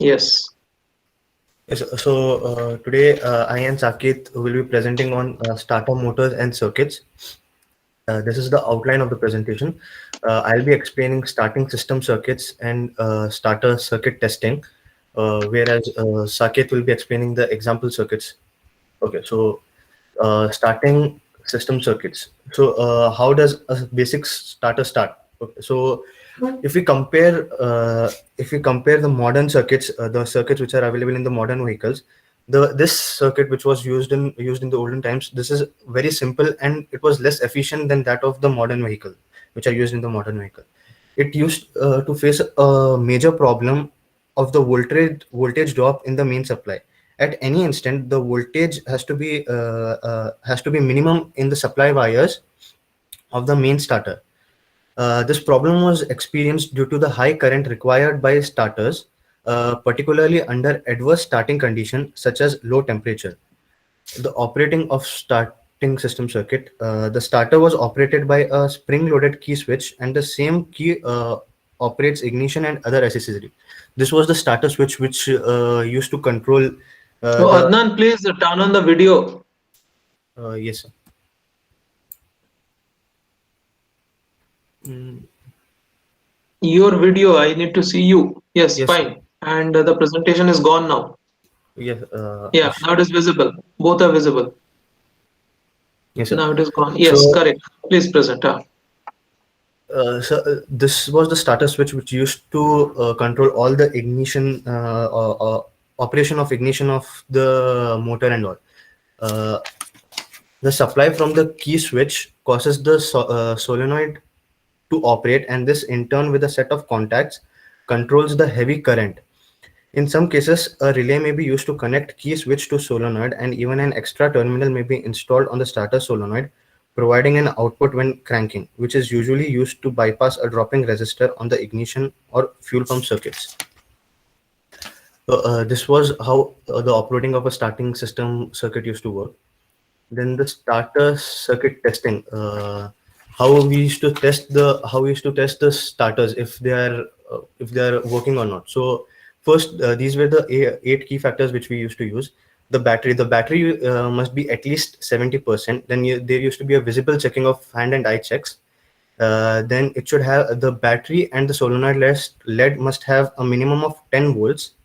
Yes. Yes, so today I and Saket will be presenting on starter motors and circuits. This is the outline of the presentation. I'll be explaining starting system circuits and starter circuit testing, whereas Saket will be explaining the example circuits. Okay, so starting system circuits. So how does a basic starter start? Okay, so if we compare the modern circuits, the circuits which are available in the modern vehicles, the this circuit which was used in the olden times, this is very simple and it was less efficient than that of the modern vehicle, which are used in the modern vehicle. It used to face a major problem of the voltage drop in the main supply. At any instant, the voltage has to be minimum in the supply wires of the main starter. This problem was experienced due to the high current required by starters, particularly under adverse starting conditions such as low temperature. The operating of starting system circuit, the starter was operated by a spring-loaded key switch, and the same key operates ignition and other accessories. This was the starter switch which used to control So the. Adnan, please turn on the video. Yes, sir. Mm, Your video, I need to see you. Yes, yes, sir. fine. And the presentation is gone now. Yes, Yeah, now it is visible. Both are visible. yes, sir. Now it is gone. Yes, So correct. Please present. this was the starter switch which used to control all the ignition operation of ignition of the motor and all. Uh, the supply from the key switch causes the solenoid to operate, and this in turn with a set of contacts controls the heavy current. In some cases, a relay may be used to connect key switch to solenoid, and even an extra terminal may be installed on the starter solenoid, providing an output when cranking, which is usually used to bypass a dropping resistor on the ignition or fuel pump circuits. This was how the operating of a starting system circuit used to work. Then the starter circuit testing. How we used to test the starters if they are working or not. So first, these were the eight key factors which we used to use. The battery must be at least 70%. Then there used to be a visible checking of hand and eye checks. Then it should have the battery and the solenoid LED must have a minimum of 10 volts.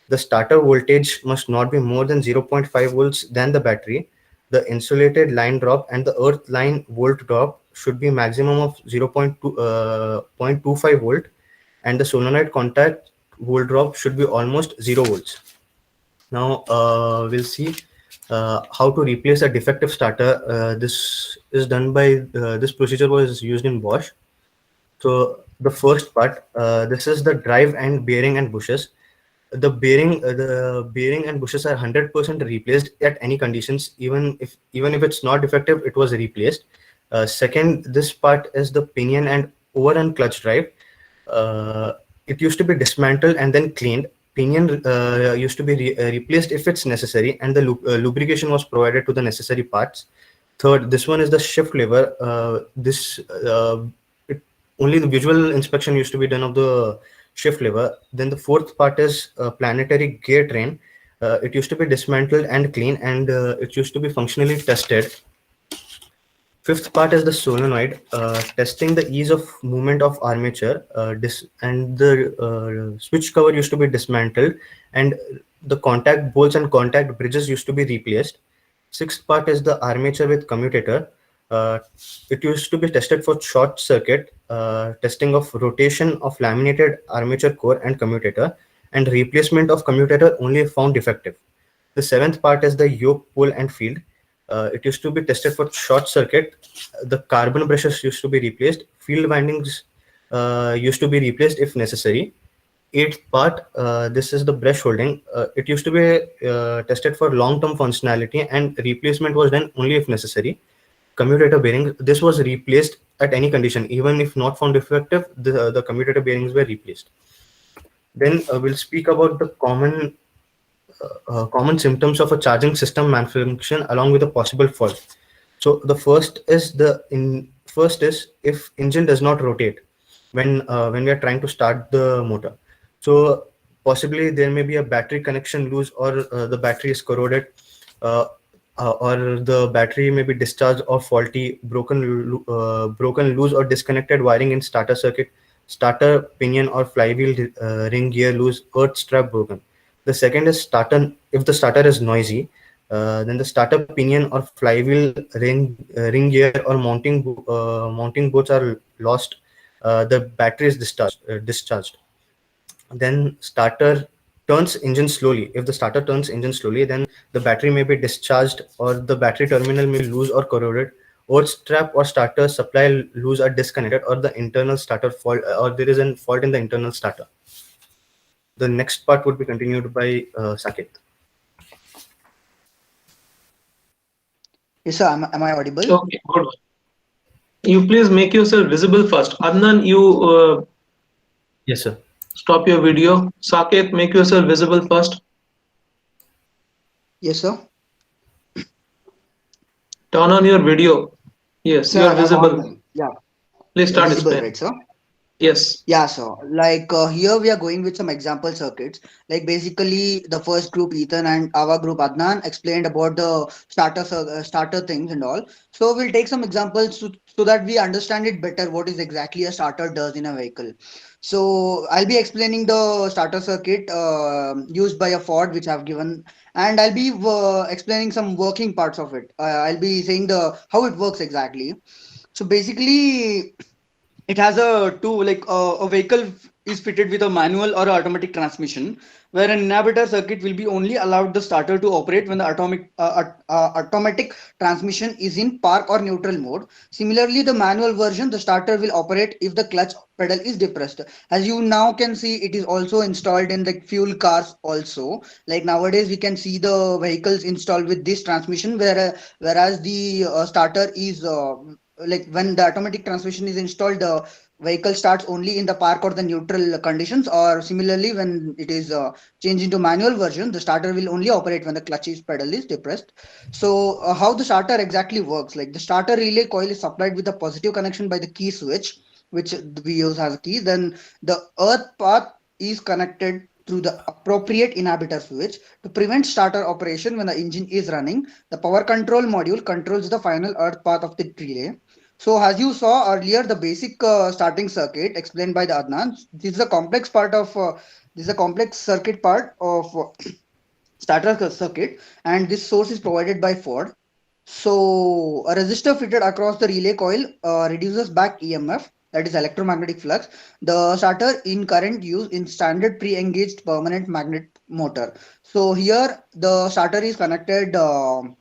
The starter voltage must not be more than 0.5 volts than the battery. The insulated line drop and the earth line volt drop should be maximum of 0.2, 0.25 volt, and the solenoid contact volt drop should be almost 0 volts. Now we'll see how to replace a defective starter. This procedure was used in Bosch. So the first part, this is the drive and bearing and bushes. The bearing and bushes are 100% replaced at any conditions. Even if it's not defective, it was replaced. Second, this part is the pinion and over and clutch drive. uh, it used to be dismantled and then cleaned. Pinion used to be replaced if it's necessary, and the lubrication was provided to the necessary parts. Third, this one is the shift lever. This it, Only the visual inspection used to be done of the shift lever. Then the fourth part is planetary gear train. It used to be dismantled and clean, and it used to be functionally tested. Fifth part is the solenoid, testing the ease of movement of armature. And the switch cover used to be dismantled, and the contact bolts and contact bridges used to be replaced. Sixth part is the armature with commutator. Uh, it used to be tested for short circuit, testing of rotation of laminated armature core and commutator, and replacement of commutator only if found defective. The seventh part is the yoke pull and field. It used to be tested for short circuit. The carbon brushes used to be replaced. Field windings used to be replaced if necessary. Eighth part, this is the brush holding. It used to be tested for long-term functionality, and replacement was done only if necessary. Commutator bearings, this was replaced at any condition, even if not found defective. The commutator bearings were replaced. Then we'll speak about the common symptoms of a charging system malfunction along with a possible fault. So the first is if engine does not rotate when we are trying to start the motor. So possibly there may be a battery connection loose, or the battery is corroded, uh, or the battery may be discharged or faulty, broken loose or disconnected wiring in starter circuit, starter pinion or flywheel ring gear loose, earth strap broken. The second is starter. If the starter is noisy, then the starter pinion or flywheel ring gear or mounting boards are lost. The battery is discharged. Then starter turns engine slowly. If the starter turns engine slowly, then the battery may be discharged, or the battery terminal may be loose or corroded, or strap or starter supply loose or disconnected, or the internal starter fault, or there is a fault in the internal starter. The next part would be continued by Saket. Yes, sir. Am I audible? Okay, good one. You please make yourself visible first. Adnan, you Yes, sir. stop your video. Saket, make yourself visible first. Yes, sir. Turn on your video. Yes, you Sir, are I'm visible. on. Yeah, Please start visible, explaining. right, sir? Yes. Yeah, so here we are going with some example circuits. Like basically the first group Ethan and our group Adnan explained about the starter things and all. So we'll take some examples so that we understand it better what is exactly a starter does in a vehicle. So I'll be explaining the starter circuit used by a Ford which I've given, and I'll be explaining some working parts of it. I'll be saying the how it works exactly. So basically it has a two a vehicle is fitted with a manual or automatic transmission, where an inhibitor circuit will be only allowed the starter to operate when the automatic transmission is in park or neutral mode. Similarly, the manual version, the starter will operate if the clutch pedal is depressed. As you now can see, it is also installed in the fuel cars also. Like nowadays we can see the vehicles installed with this transmission, whereas the starter is like when the automatic transmission is installed, the vehicle starts only in the park or the neutral conditions, or similarly when it is changed into manual version, the starter will only operate when the clutch is pedal is depressed. So how the starter exactly works, like the starter relay coil is supplied with a positive connection by the key switch which we use as a key. Then the earth path is connected through the appropriate inhibitor switch to prevent starter operation when the engine is running. The power control module controls the final earth path of the relay. So as you saw earlier, the basic starting circuit explained by the Adnan, this is a complex part of this is a complex circuit part of starter circuit, and this source is provided by Ford. So a resistor fitted across the relay coil reduces back EMF, that is electromagnetic flux. The starter in current use in standard pre-engaged permanent magnet motor. So here the starter is connected to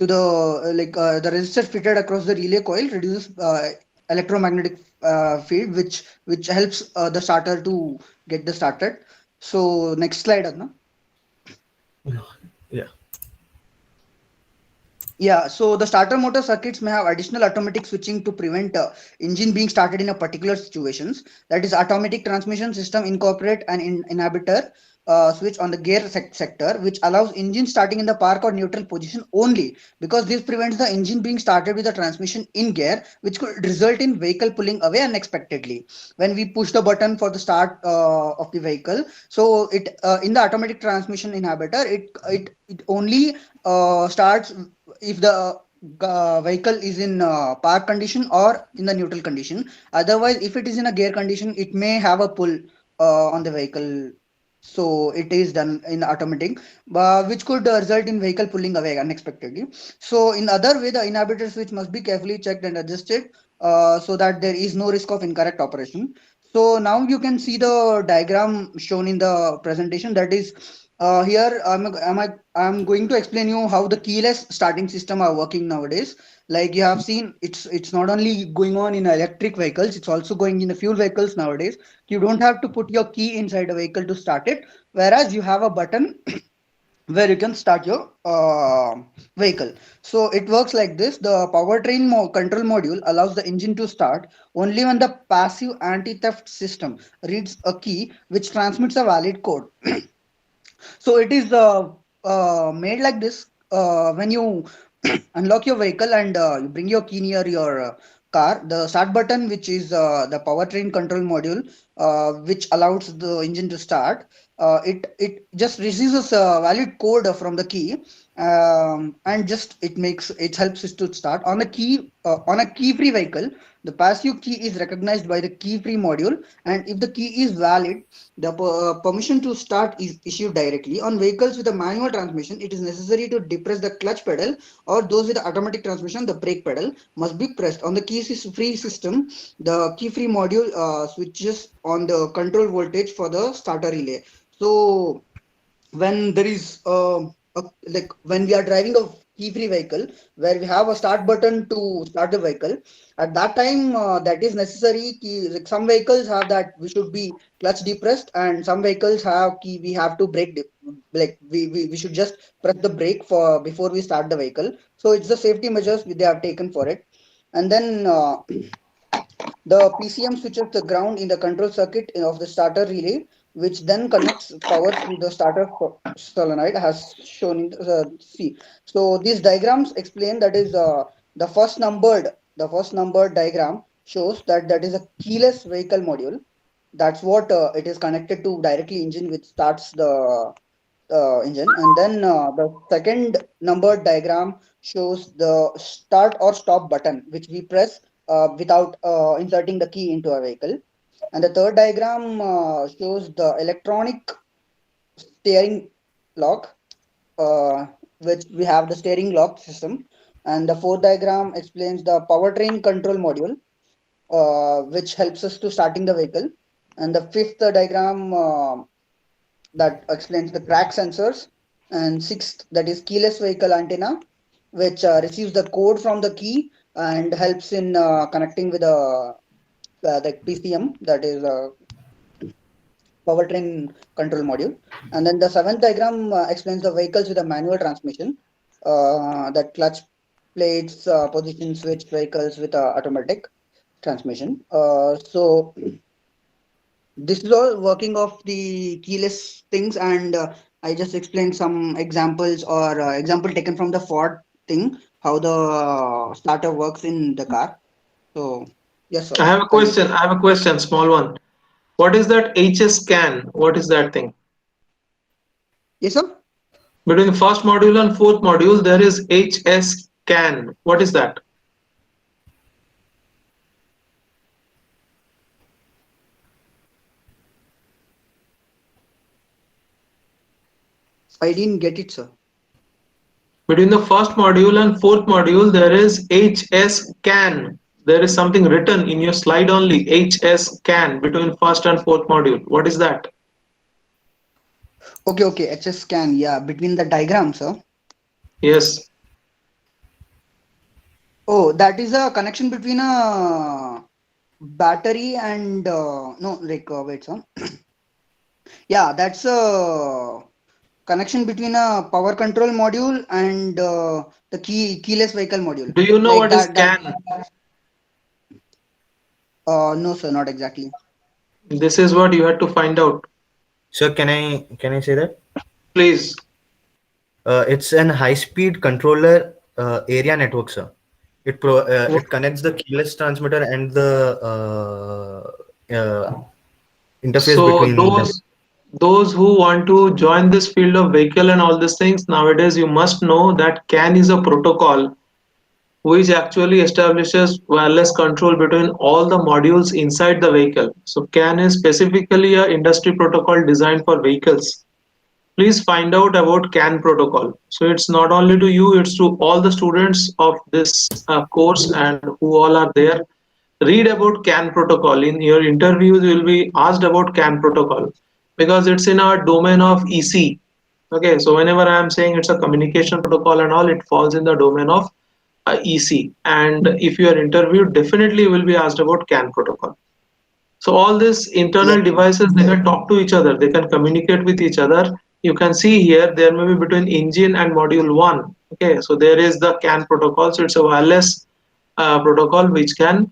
the the resistor fitted across the relay coil reduces electromagnetic field, which helps the starter to get the started. So next slide, Adna. Yeah. Yeah, so the starter motor circuits may have additional automatic switching to prevent engine being started in a particular situations. That is, automatic transmission system incorporate an inhibitor switch on the sector, which allows engine starting in the park or neutral position only, because this prevents the engine being started with the transmission in gear, which could result in vehicle pulling away unexpectedly. When we push the button for the start of the vehicle, so it in the automatic transmission inhibitor, it only starts if the vehicle is in park condition or in the neutral condition. Otherwise, if it is in a gear condition, it may have a pull on the vehicle. So it is done in automatic, which could result in vehicle pulling away unexpectedly. So in other way, the inhibitor switch must be carefully checked and adjusted so that there is no risk of incorrect operation. So now you can see the diagram shown in the presentation. That is here I'm going to explain you how the keyless starting system are working nowadays. Like you have seen, it's not only going on in electric vehicles, it's also going in the fuel vehicles nowadays. You don't have to put your key inside a vehicle to start it, whereas you have a button where you can start your vehicle. So it works like this. The powertrain control module allows the engine to start only when the passive anti-theft system reads a key which transmits a valid code. So it is made like this. When you unlock your vehicle and you bring your key near your car, the start button, which is the powertrain control module, which allows the engine to start. It just receives a valid code from the key, and just it helps us to start on a key free vehicle. The passive key is recognized by the key free module, and if the key is valid, the permission to start is issued directly. On vehicles with a manual transmission, it is necessary to depress the clutch pedal, or those with automatic transmission, the brake pedal must be pressed. On the key free system, the key free module switches on the control voltage for the starter relay. So when there is like when we are driving a key free vehicle where we have a start button to start the vehicle, at that time that is necessary key. Like some vehicles have that we should be clutch depressed, and some vehicles have key we have to like we should just press the brake for before we start the vehicle. So it's the safety measures they have taken for it. And then the PCM switches the ground in the control circuit of the starter relay, which then connects power to the starter solenoid, as shown in the C. So these diagrams explain that is the first numbered diagram shows that that is a keyless vehicle module. That's what it is connected to directly engine, which starts the engine. And then the second numbered diagram shows the start or stop button, which we press without inserting the key into a vehicle. And the third diagram shows the electronic steering lock, uh, which we have the steering lock system. And the fourth diagram explains the powertrain control module, which helps us to starting the vehicle. And the fifth diagram that explains the crack sensors. And sixth, that is keyless vehicle antenna, which receives the code from the key and helps in connecting with the PCM, that is powertrain control module. And then the seventh diagram explains the vehicles with a manual transmission, that clutch plates, position switch vehicles with automatic transmission. So this is all working of the keyless things, and I just explained some examples or example taken from the Ford thing, how the starter works in the car. So yes, sir. I have a Thank you, sir. question. I have a question, small one. What is that HS scan? What is that thing? Yes, sir. Between the first module and fourth module, there is HS scan. What is that? I didn't get it, sir. Between the first module and fourth module, there is HS can. There is something written in your slide only, HS can, between first and fourth module. What is that? Okay, HS scan. Yeah, between the diagrams, sir. Yes. Oh, that is a connection between a battery and no, like wait, sir. Yeah, that's a connection between a power control module and the keyless vehicle module. Do you know Like what is that. can? No, sir, not exactly. This is what you had to find out. So can I say that? Please. It's an high-speed controller area network, sir. It connects the keyless transmitter and the interface So between them. those who want to join this field of vehicle and all these things, nowadays you must know that CAN is a protocol which actually establishes wireless control between all the modules inside the vehicle. So CAN is specifically a industry protocol designed for vehicles. Please find out about CAN protocol. So it's not only to you, it's to all the students of this course and who all are there. Read about CAN protocol. In your interviews, you will be asked about CAN protocol because it's in our domain of EC. Okay, so whenever I am saying it's a communication protocol and all, it falls in the domain of EC. And if you are interviewed, definitely you will be asked about CAN protocol. So all these Yes. internal devices, they can talk to each other, they can communicate with each other. You can see here there may be between engine and module 1. Okay, so there is the CAN protocol. So it's a wireless protocol which can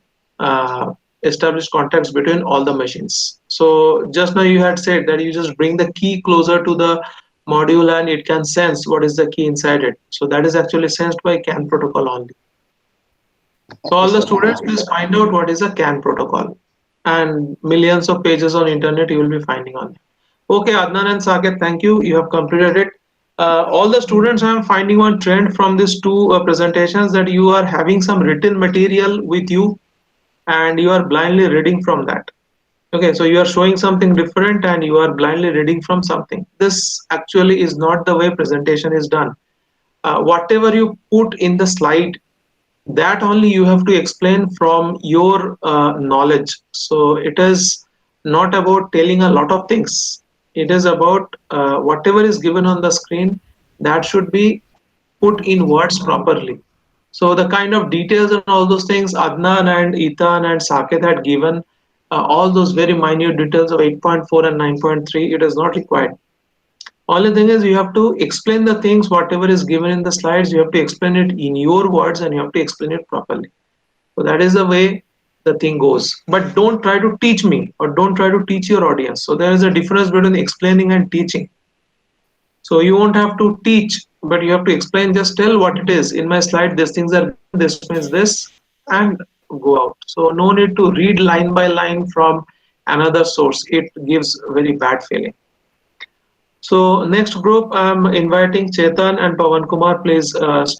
establish contacts between all the machines. So just now you had said that you just bring the key closer to the module and it can sense what is the key inside it. So that is actually sensed by CAN protocol only. So Okay, all the sir. students, please find out what is a CAN protocol. and millions of pages on internet you will be finding on it. Okay, Adnan and Saket, thank you. You have completed it. All the students, I am finding one trend from these two presentations that you are having some written material with you and you are blindly reading from that. Okay, so you are showing something different and you are blindly reading from something. This actually is not the way presentation is done. Whatever you put in the slide, that only you have to explain from your knowledge. So it is not about telling a lot of things. It is about whatever is given on the screen that should be put in words properly. So the kind of details and all those things Adnan and Ethan and Saket had given, all those very minute details of 8.4 and 9.3, it is not required. Only thing is you have to explain the things, whatever is given in the slides, you have to explain it in your words and you have to explain it properly. So that is the way the thing goes. But don't try to teach me or don't try to teach your audience. So there is a difference between explaining and teaching. So you won't have to teach, but you have to explain. Just tell what it is. In my slide, these things are given, this means this, and go out. So no need to read line by line from another source. It gives very bad feeling. So next group, I'm inviting Chetan and Pawan Kumar. Please start